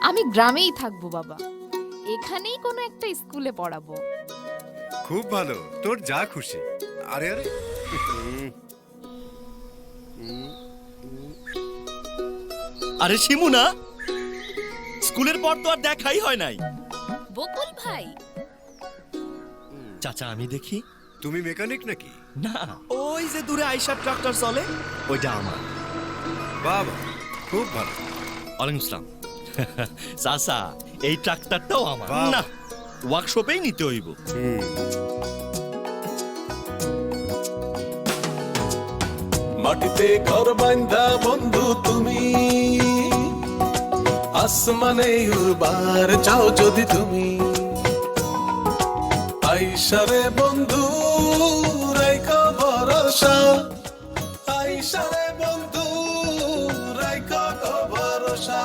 আমি গ্রামেই থাকবো বাবা, এখানেই কোনো একটা স্কুলে পড়াবো। খুব ভালো, তোর যা খুশি। আরে আরে আরে শিমু না, স্কুলের পর তো আর দেখাই হয় নাই। বকুল ভাই, চাচা আমি দেখি। তুমি মেকানিক নাকি? না, ওই যে দূরে আইসার ট্রাক্টর চলে, ওইটা আমার। বাবা খুব ভালো। ওয়ালাইকুম আসসালাম। চাচা এই ট্রাক্টরটাও আমার। বাহ। না, ওয়ার্কশপেই নিতে হইব। মাটিতে ঘর বান্ধা বন্ধু তুমি, আসমানে উড়বার চাও যদি তুমি, আইসারে বন্ধু রাইখা ভরসা, আইসারে বন্ধু রাইখা ভরসা।